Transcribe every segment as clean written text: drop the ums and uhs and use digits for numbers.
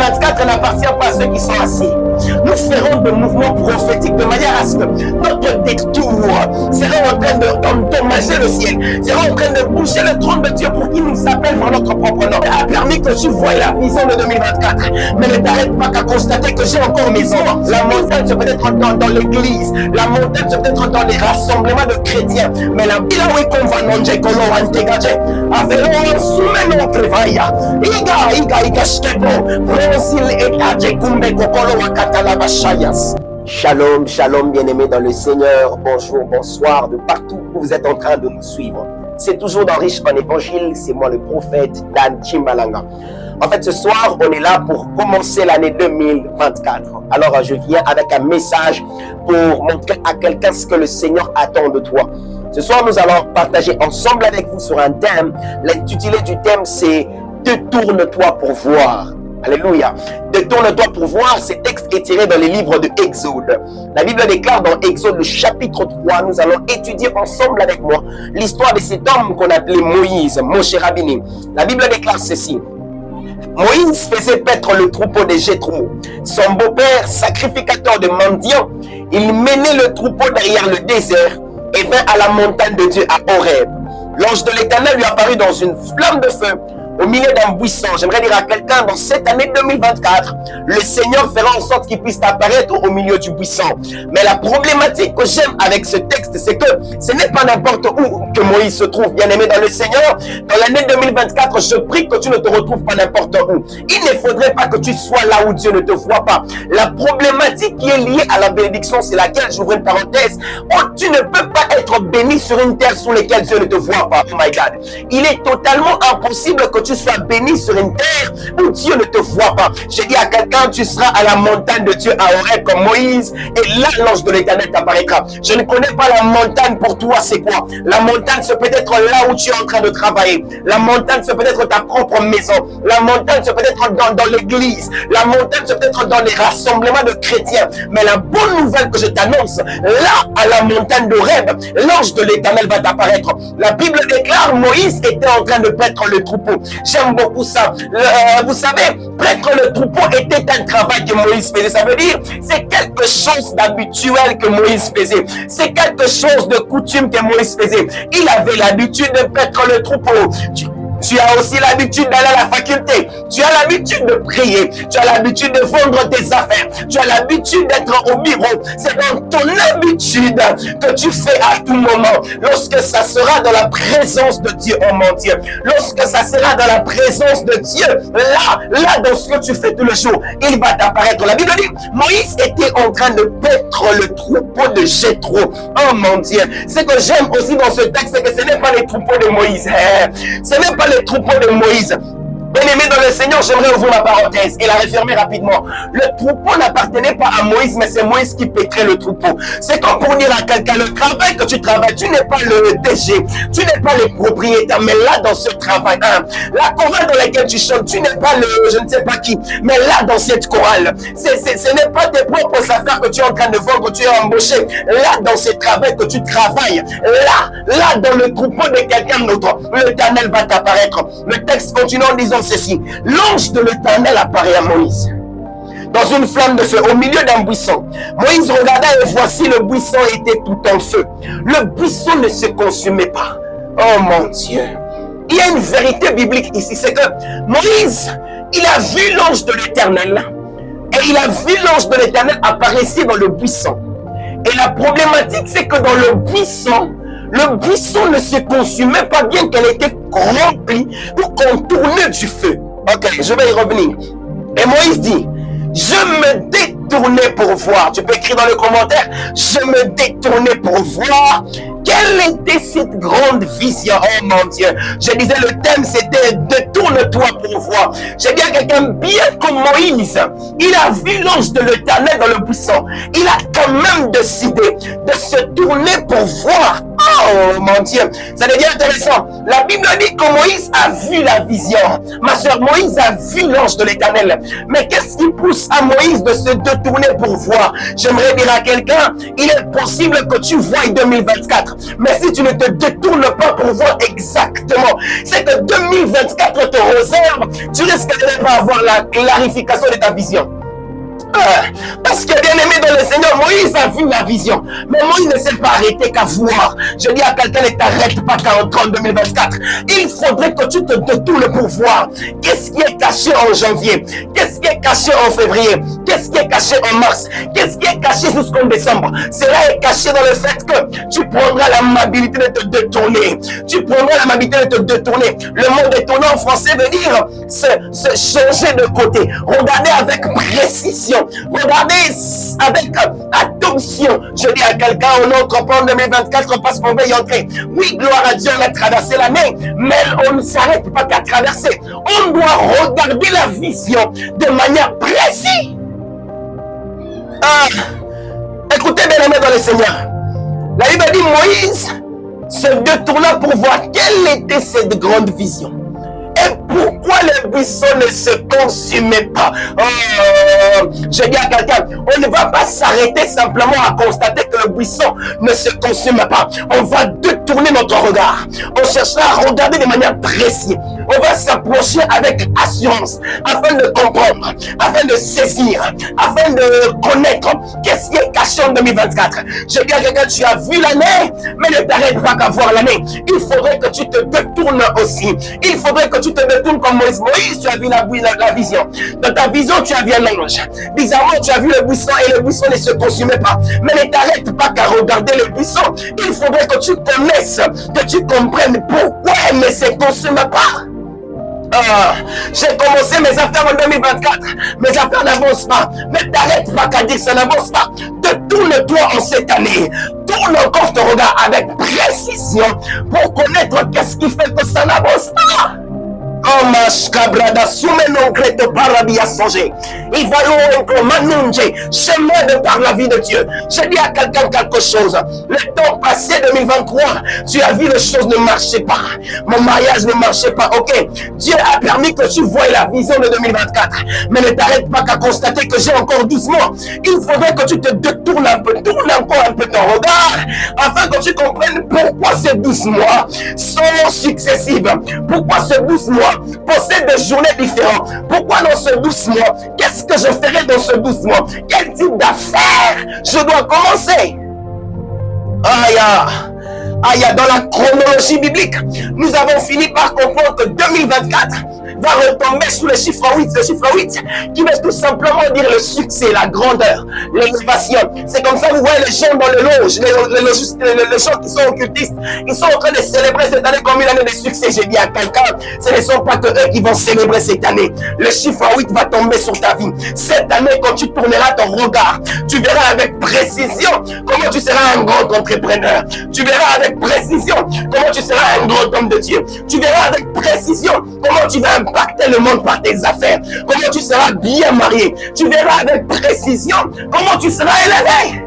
2024 n'appartient pas à ceux qui sont assis. Nous ferons des mouvements prophétiques de manière à ce que notre détour sera en train d'endommager le ciel, sera en train de bouger le trône de Dieu pour qu'il nous appelle par notre propre nom. Il a permis que tu voies la vision de 2024, mais ne t'arrête pas qu'à constater que j'ai encore mes œuvres. La montagne, c'est peut-être dans l'église, la montagne, c'est peut-être dans les rassemblements de chrétiens, mais la ville où il conva non j'ai colo antegaje, avelo sumeno trevaya, iga shtebo, prosil etaje kumbe kokolo wakatala bashayas. Shalom, shalom, bien-aimés dans le Seigneur. Bonjour, bonsoir, de partout où vous êtes en train de nous suivre. C'est toujours dans Riche en Évangile, c'est moi le prophète Dan Chimbalanga. En fait, ce soir, on est là pour commencer l'année 2024. Alors, je viens avec un message pour montrer à quelqu'un ce que le Seigneur attend de toi. Ce soir, nous allons partager ensemble avec vous sur un thème. L'intitulé du thème, c'est « Détourne-toi pour voir ». Alléluia. Détourne-toi pour voir. Ce texte est tiré dans les livres de Exode. La Bible déclare dans Exode le chapitre 3, nous allons étudier ensemble avec moi l'histoire de cet homme qu'on appelait Moïse, Moshe Rabbeinu. La Bible déclare ceci. Moïse faisait paître le troupeau de Jéthro. Son beau-père, sacrificateur de mendiants, il menait le troupeau derrière le désert et vint à la montagne de Dieu à Horeb. L'ange de l'Éternel lui apparut dans une flamme de feu au milieu d'un buisson. J'aimerais dire à quelqu'un, dans cette année 2024, le Seigneur fera en sorte qu'il puisse apparaître au milieu du buisson. Mais la problématique que j'aime avec ce texte, c'est que ce n'est pas n'importe où que Moïse se trouve, bien aimé dans le Seigneur. Dans l'année 2024, je prie que tu ne te retrouves pas n'importe où. Il ne faudrait pas que tu sois là où Dieu ne te voit pas. La problématique qui est liée à la bénédiction, c'est laquelle, j'ouvre une parenthèse, oh, tu ne peux pas être béni sur une terre sur laquelle Dieu ne te voit pas. Oh my God. Il est totalement impossible que tu sois béni sur une terre où Dieu ne te voit pas. J'ai dit à quelqu'un, tu seras à la montagne de Dieu à Horeb comme Moïse, et là l'ange de l'Éternel t'apparaîtra. Je ne connais pas la montagne pour toi, c'est quoi? La montagne, c'est peut-être là où tu es en train de travailler. La montagne, c'est peut-être ta propre maison. La montagne, c'est peut-être dans l'église. La montagne, c'est peut-être dans les rassemblements de chrétiens. Mais la bonne nouvelle que je t'annonce, là, à la montagne d'Horeb, l'ange de l'Éternel va t'apparaître. La Bible déclare, Moïse était en train de paître le troupeau. J'aime beaucoup ça. Vous savez, paître le troupeau était un travail que Moïse faisait. Ça veut dire, c'est quelque chose d'habituel que Moïse faisait. C'est quelque chose de coutume que Moïse faisait. Il avait l'habitude de paître le troupeau. Tu as aussi l'habitude d'aller à la faculté. Tu as l'habitude de prier. Tu as l'habitude de vendre tes affaires. Tu as l'habitude d'être au bureau. C'est dans ton habitude que tu fais à tout moment. Lorsque ça sera dans la présence de Dieu, oh mon Dieu. Lorsque ça sera dans la présence de Dieu, là, dans ce que tu fais tous les jours, il va t'apparaître. La Bible dit, Moïse était en train de paître le troupeau de Jéthro. Oh mon Dieu. Ce que j'aime aussi dans ce texte, c'est que ce n'est pas les troupeaux de Moïse. Ce n'est pas les troupeaux de Moïse. Bien-aimé dans le Seigneur, j'aimerais ouvrir ma parenthèse et la refermer rapidement. Le troupeau n'appartenait pas à Moïse, mais c'est Moïse qui paîtrait le troupeau. C'est comme pour dire à quelqu'un, le travail que tu travailles, tu n'es pas le DG, tu n'es pas le propriétaire, mais là dans ce travail, la chorale dans laquelle tu chantes, tu n'es pas le je ne sais pas qui, mais là dans cette chorale, ce n'est pas tes propres affaires que tu es en train de vendre, que tu es embauché. Là dans ce travail que tu travailles, là dans le troupeau de quelqu'un d'autre, l'Éternel va t'apparaître. Le texte continue en disant ceci. L'ange de l'Éternel apparaît à Moïse dans une flamme de feu au milieu d'un buisson. Moïse regarda et voici le buisson était tout en feu. Le buisson ne se consumait pas. Oh mon Dieu. Il y a une vérité biblique ici, c'est que Moïse, il a vu l'ange de l'Éternel et il a vu l'ange de l'Éternel apparaître dans le buisson. Et la problématique, c'est que dans le buisson ne se consumait pas, bien qu'elle était remplie pour contourner du feu. Ok, je vais y revenir. Et Moïse dit, je me détournais pour voir. Tu peux écrire dans le commentaire, je me détournais pour voir. Quelle était cette grande vision? Oh mon Dieu. Je disais le thème c'était détourne-toi pour voir. J'ai dit à quelqu'un, bien comme Moïse, il a vu l'ange de l'Éternel dans le buisson. Il a quand même décidé de se tourner pour voir. Oh mon Dieu, ça devient intéressant. La Bible dit que Moïse a vu la vision. Ma soeur, Moïse a vu l'ange de l'Éternel. Mais qu'est-ce qui pousse à Moïse de se détourner pour voir? J'aimerais dire à quelqu'un, il est possible que tu voies 2024. Mais si tu ne te détournes pas pour voir exactement, c'est que 2024 te réserve, tu risques de ne pas avoir la clarification de ta vision. Parce que bien aimé dans le Seigneur, Moïse a vu la vision, mais Moïse ne s'est pas arrêté qu'à voir. Je dis à quelqu'un, ne t'arrête pas qu'à entrer en 2024. Il faudrait que tu te détournes pour voir qu'est-ce qui est caché en janvier, qu'est-ce qui est caché en février, qu'est-ce qui est caché en mars, qu'est-ce qui est caché jusqu'en décembre. Cela est caché dans le fait que tu prendras l'amabilité de te détourner. Tu prendras l'amabilité de te détourner. Le mot détourner en français veut dire se changer de côté. Regardez avec précision. Regardez avec attention. Je dis à quelqu'un, on entreprend en 2024 parce qu'on veut y entrer. Oui, gloire à Dieu, on a traversé l'année, mais on ne s'arrête pas qu'à traverser. On doit regarder la vision de manière précise. Écoutez bien aimé dans le Seigneur. La Bible dit Moïse se détourna pour voir quelle était cette grande vision. Et pourquoi le buisson ne se consumait pas? Je dis à quelqu'un, on ne va pas s'arrêter simplement à constater que le buisson ne se consume pas. On va détourner notre regard. On cherchera à regarder de manière précise. On va s'approcher avec assurance afin de comprendre, afin de saisir, afin de connaître qu'est-ce qui est caché en 2024. Je dis à quelqu'un, tu as vu l'année, mais ne t'arrête pas qu'à voir l'année. Il faudrait que tu te détournes aussi. Il faudrait que tu te détournes comme Moïse. Moïse, tu as vu la vision. Dans ta vision, tu as vu un ange. Bizarrement, tu as vu le buisson et le buisson ne se consumait pas. Mais ne t'arrête pas qu'à regarder le buisson. Il faudrait que tu connaisses, que tu comprennes pourquoi elle ne se consume pas. J'ai commencé mes affaires en 2024. Mes affaires n'avancent pas. Ne t'arrête pas qu'à dire que ça n'avance pas. Détourne-toi en cette année. Tourne encore ton regard avec précision pour connaître qu'est-ce qui fait que ça n'avance pas. Oh mashkabrada soumenon grete parabia songé. Il va l'ouvrir manunge chemin de par la vie de Dieu. Je dis à quelqu'un quelque chose. Le temps passé 2023, tu as vu les choses ne marchaient pas. Mon mariage ne marchait pas. Ok, Dieu a permis que tu voies la vision de 2024. Mais ne t'arrête pas qu'à constater que j'ai encore 12 mois. Il faudrait que tu te détournes un peu, tourne encore un peu ton regard, afin que tu comprennes pourquoi ces 12 mois sont successifs. Pourquoi ces 12 mois possède des journées différentes. Pourquoi dans ce 12 mois? Qu'est-ce que je ferai dans ce 12 mois? Quel type d'affaires je dois commencer? Dans la chronologie biblique, nous avons fini par comprendre que 2024 va retomber sous le chiffre 8. Le chiffre 8 qui veut tout simplement dire le succès, la grandeur, l'élévation. C'est comme ça, vous voyez les gens dans les loges, les gens qui sont occultistes, ils sont en train de célébrer cette année comme une année de succès. J'ai dit à quelqu'un, ce ne sont pas que eux qui vont célébrer cette année. Le chiffre 8 va tomber sur ta vie. Cette année, quand tu tourneras ton regard, tu verras avec précision comment tu seras un grand entrepreneur. Tu verras avec précision comment tu seras un grand homme de Dieu. Tu verras avec précision comment tu vas impacter le monde par tes affaires. Comment tu seras bien marié. Tu verras avec précision comment tu seras élevé.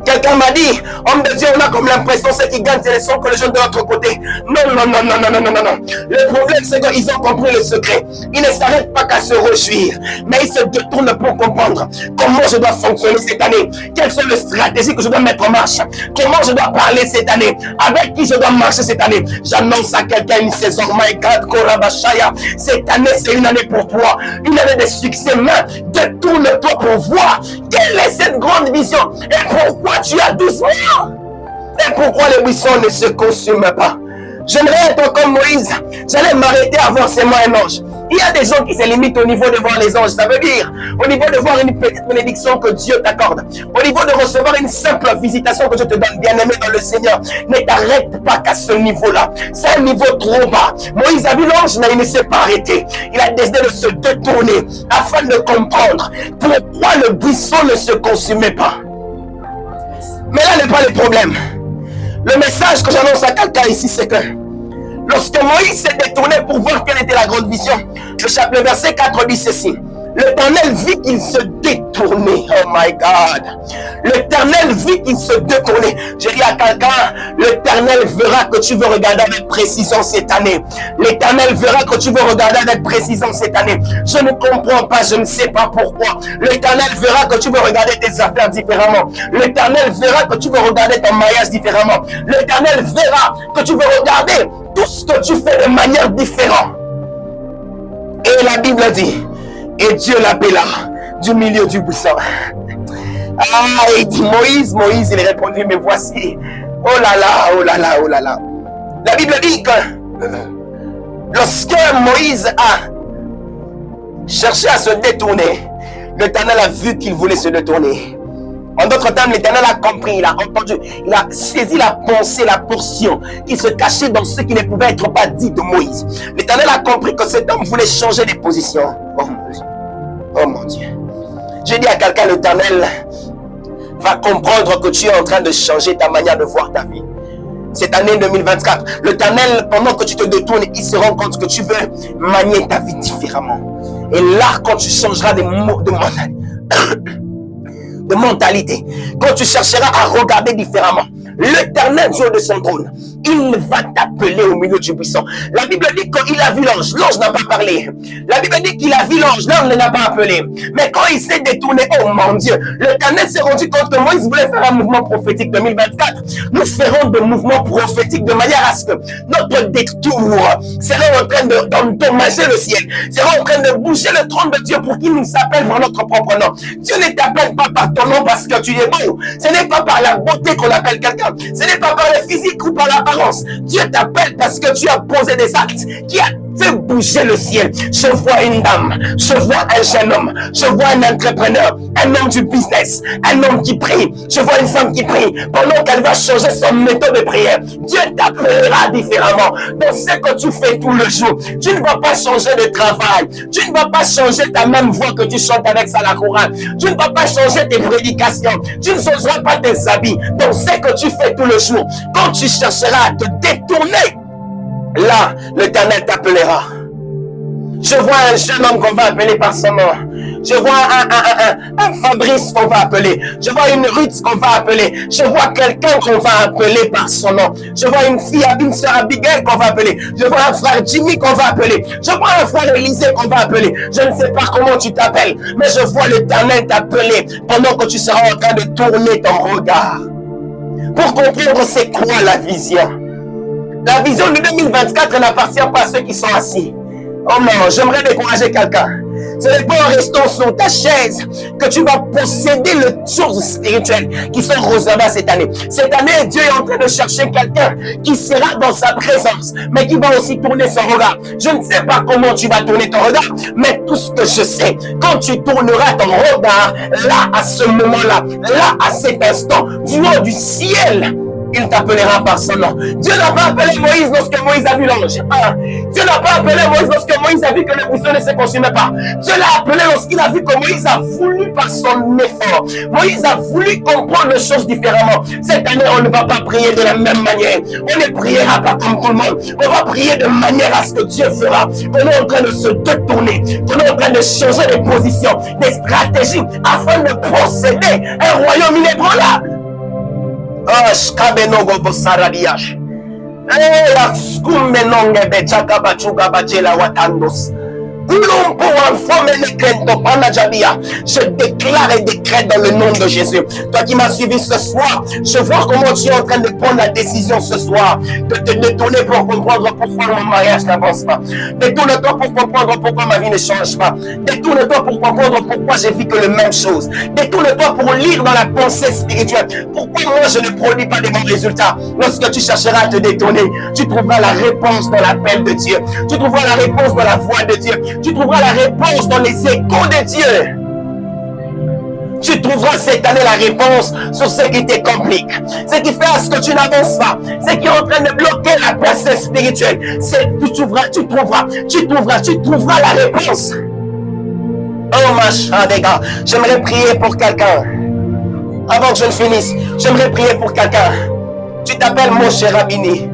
Quelqu'un m'a dit, homme de Dieu, on a comme l'impression ceux qui gagnent, ce ne sont que les gens de l'autre côté. Non. Le problème, c'est qu'ils ont compris le secret. Ils ne s'arrêtent pas qu'à se réjouir, mais ils se détournent pour comprendre comment je dois fonctionner cette année. Quelles sont les stratégies que je dois mettre en marche? Comment je dois parler cette année? Avec qui je dois marcher cette année? J'annonce à quelqu'un une saison. My God, Korabashaya. Cette année, c'est une année pour toi. Une année de succès. Mais détourne-toi pour voir quelle est cette grande vision et pourquoi tu as 12 mois. Et pourquoi le buisson ne se consume pas? J'aimerais être comme Moïse. J'allais m'arrêter à voir seulement un ange. Il y a des gens qui se limitent au niveau de voir les anges. Ça veut dire au niveau de voir une petite bénédiction que Dieu t'accorde. Au niveau de recevoir une simple visitation que je te donne, bien-aimé dans le Seigneur. Ne t'arrête pas qu'à ce niveau-là. C'est un niveau trop bas. Moïse a vu l'ange, mais il ne s'est pas arrêté. Il a décidé de se détourner afin de comprendre pourquoi le buisson ne se consumait pas. Mais là n'est pas le problème. Le message que j'annonce à quelqu'un ici, c'est que lorsque Moïse s'est détourné pour voir quelle était la grande vision, le verset 4 dit ceci. L'Éternel vit qu'il se détournait. Oh my God. L'Éternel vit qu'il se détournait. J'ai dit à quelqu'un, l'Éternel verra que tu veux regarder avec précision cette année. L'Éternel verra que tu veux regarder avec précision cette année. Je ne comprends pas, je ne sais pas pourquoi. L'Éternel verra que tu veux regarder tes affaires différemment. L'Éternel verra que tu veux regarder ton mariage différemment. L'Éternel verra que tu veux regarder tout ce que tu fais de manière différente. Et la Bible dit, et Dieu l'appela du milieu du buisson. Ah, il dit Moïse, Moïse, il répondit, mais voici. Oh là là, oh là là, oh là là. La Bible dit que lorsque Moïse a cherché à se détourner, l'Éternel a vu qu'il voulait se détourner. En d'autres termes, l'Éternel a compris, il a entendu, il a saisi la pensée, la portion qui se cachait dans ce qui ne pouvait être pas dit de Moïse. L'Éternel a compris que cet homme voulait changer de position. Oh mon Dieu. Oh mon Dieu. J'ai dit à quelqu'un, l'Éternel va comprendre que tu es en train de changer ta manière de voir ta vie. Cette année 2024, l'Éternel, pendant que tu te détournes, il se rend compte que tu veux manier ta vie différemment. Et là, quand tu changeras de mentalité, quand tu chercheras à regarder différemment, l'Éternel Dieu de son trône, il va t'appeler au milieu du buisson. La Bible dit qu'il a vu l'ange, l'ange n'a pas parlé. La Bible dit qu'il a vu l'ange, l'ange ne l'a pas appelé. Mais quand il s'est détourné, oh mon Dieu, l'Éternel s'est rendu compte que Moïse voulait faire un mouvement prophétique 2024. Nous ferons des mouvements prophétiques de manière à ce que notre détour sera en train d'endommager le ciel, sera en train de bouger le trône de Dieu pour qu'il nous appelle par notre propre nom. Dieu ne t'appelle pas par ton nom parce que tu es beau. Ce n'est pas par la beauté qu'on appelle quelqu'un. Ce n'est pas par le physique ou par l'apparence. Dieu t'appelle parce que tu as posé des actes qui a fait bouger le ciel. Je vois une dame, je vois un jeune homme, je vois un entrepreneur, un homme du business, un homme qui prie, je vois une femme qui prie pendant qu'elle va changer son méthode de prière. Dieu t'appellera différemment dans ce que tu fais tout le jour. Tu ne vas pas changer de travail, tu ne vas pas changer ta même voix que tu chantes avec ça la chorale, tu ne vas pas changer tes prédications, tu ne changeras pas tes habits dans ce que tu fais tout le jour. Quand tu chercheras à te détourner, là, l'Éternel t'appellera. Je vois un jeune homme qu'on va appeler par son nom. Je vois un Fabrice qu'on va appeler. Je vois une Ruth qu'on va appeler. Je vois quelqu'un qu'on va appeler par son nom. Je vois une fille, une soeur Abigail qu'on va appeler. Je vois un frère Jimmy qu'on va appeler. Je vois un frère Élisée qu'on va appeler. Je ne sais pas comment tu t'appelles, mais je vois l'Éternel t'appeler pendant que tu seras en train de tourner ton regard. Pour comprendre c'est quoi la vision. La vision de 2024 n'appartient pas à ceux qui sont assis. Oh non, j'aimerais décourager quelqu'un. Ce n'est pas en restant sur ta chaise que tu vas posséder les choses spirituelles qui sont réservées cette année. Cette année, Dieu est en train de chercher quelqu'un qui sera dans sa présence, mais qui va aussi tourner son regard. Je ne sais pas comment tu vas tourner ton regard, mais tout ce que je sais, quand tu tourneras ton regard, là, à ce moment-là, là, à cet instant, du haut du ciel, il t'appellera par son nom. Dieu n'a pas appelé Moïse lorsque Moïse a vu l'ange. Dieu n'a pas appelé Moïse lorsque Moïse a vu que le buisson ne se consumait pas. Dieu l'a appelé lorsqu'il a vu que Moïse a voulu par son effort. Moïse a voulu comprendre les choses différemment. Cette année, on ne va pas prier de la même manière. On ne priera pas comme tout le monde. On va prier de manière à ce que Dieu fera. On est en train de se détourner. On est en train de changer de position, des stratégies, afin de procéder un royaume inébranlable. Ah, shkabenogo bosaradiash. La skumenonge bechaka bachuka bachela watandos. Je déclare et décrète dans le nom de Jésus. Toi qui m'as suivi ce soir, je vois comment tu es en train de prendre la décision ce soir de te détourner pour comprendre pourquoi mon mariage n'avance pas. Détourne-toi pour comprendre pourquoi ma vie ne change pas. Détourne-toi pour comprendre pourquoi j'ai vu que les mêmes choses. Détourne-toi pour lire dans la pensée spirituelle pourquoi moi je ne produis pas de bons résultats. Lorsque tu chercheras à te détourner, tu trouveras la réponse dans l'appel de Dieu. Tu trouveras la réponse dans la voix de Dieu. Tu trouveras la réponse dans les échos de Dieu. Tu trouveras cette année la réponse sur ce qui te complique, ce qui fait à ce que tu n'avances pas, ce qui est en train de bloquer la personne spirituelle. Tu trouveras la réponse. Oh machin des gars, j'aimerais prier pour quelqu'un. Avant que je ne finisse, j'aimerais prier pour quelqu'un. Tu t'appelles Moshe Rabini.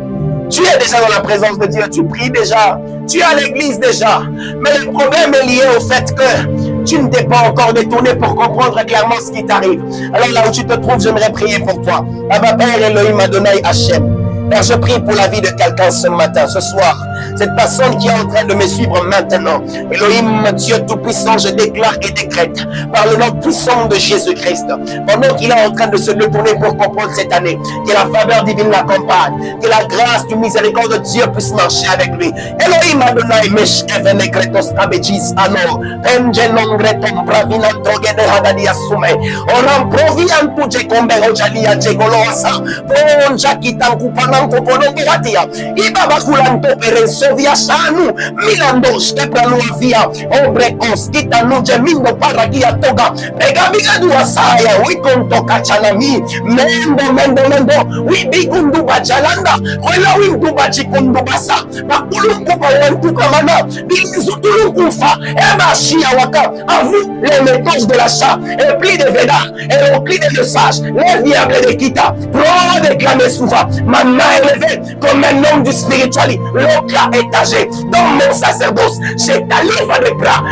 Tu es déjà dans la présence de Dieu, tu pries déjà, tu es à l'église déjà. Mais le problème est lié au fait que tu ne t'es pas encore détourné pour comprendre clairement ce qui t'arrive. Alors là où tu te trouves, j'aimerais prier pour toi. Abba Père Elohim Adonai Hachem. Père, je prie pour la vie de quelqu'un ce matin, ce soir. Cette personne qui est en train de me suivre maintenant. Elohim, Dieu Tout-Puissant, je déclare et décrète par le nom puissant de Jésus-Christ. Pendant qu'il est en train de se détourner pour comprendre cette année, que la faveur divine l'accompagne, que la grâce du miséricorde de Dieu puisse marcher avec lui. Elohim Adonai, Mesh Evene Kretos Tabejis Ano, Engenon Greton Bravina Togene Hadadia Sume, Oram Provian Puje Kombe Ojalia Jegoloasa, Ponja Kitan Koponongi Hatia, Ibaba Kulanto Peresovia Sanu, Milandos, Tepranuavia, Obrekos, Kitanu Jemindo Paragia Toga, Pegabiga Duasaya, Wikonto Kachanami, Mendo, Wibigundu Bajalanda, Wela Winduba Chikundubasa, Bakulunkupa Wantukamana, Bilizutulunkufa, Eba Shiawaka, à vous les méthodes de l'achat, et pli de Veda, et au pli de sage, les viables de Kita, pro déclamer souvent, ma main élevée comme un homme du spirituel, l'autre étagé, dans mon sacerdoce, j'ai ta livre de bras,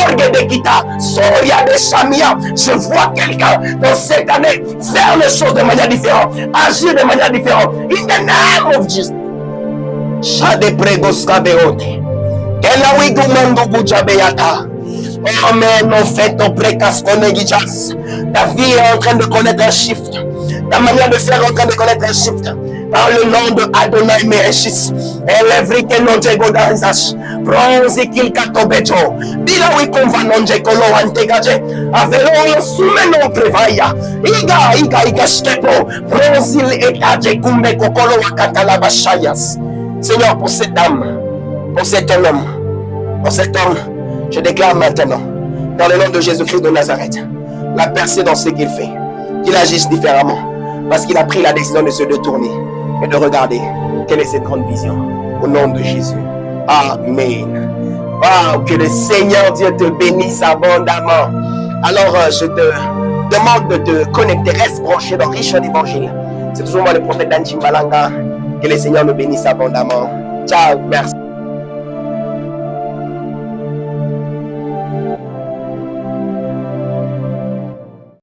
orgue de Kita, Soria de Chamia, je vois quelqu'un dans cette année faire les choses de manière différente, agir de manière différente, in the name of Jesus. Shade pregos kabeote, kela wigumando gujabeata. Oh mais non fait ton précasse konegijas. Ta vie est en train de connaître un shift. Ta manière de faire est en train de connaître un shift. Par le nom de Adonai Mereshis. Elevrike non jego danzas. Bronze kilka tobejo. Bila wikonva non jekolo antegaje. Avelo sume non prevaya. Iga stepo. Bronze etaje kumbe kokolo wakatala bashayas. Seigneur, pour cette dame, pour cet homme, je déclare maintenant, dans le nom de Jésus-Christ de Nazareth, la percée dans ce qu'il fait, qu'il agisse différemment, parce qu'il a pris la décision de se détourner et de regarder quelle est cette grande vision. Au nom de Jésus. Amen. Wow, que le Seigneur Dieu te bénisse abondamment. Alors, je te demande de te connecter, reste branché dans Riche en Évangile. C'est toujours moi le prophète Dan Chimbalanga. Que le Seigneur me bénisse abondamment. Ciao, merci.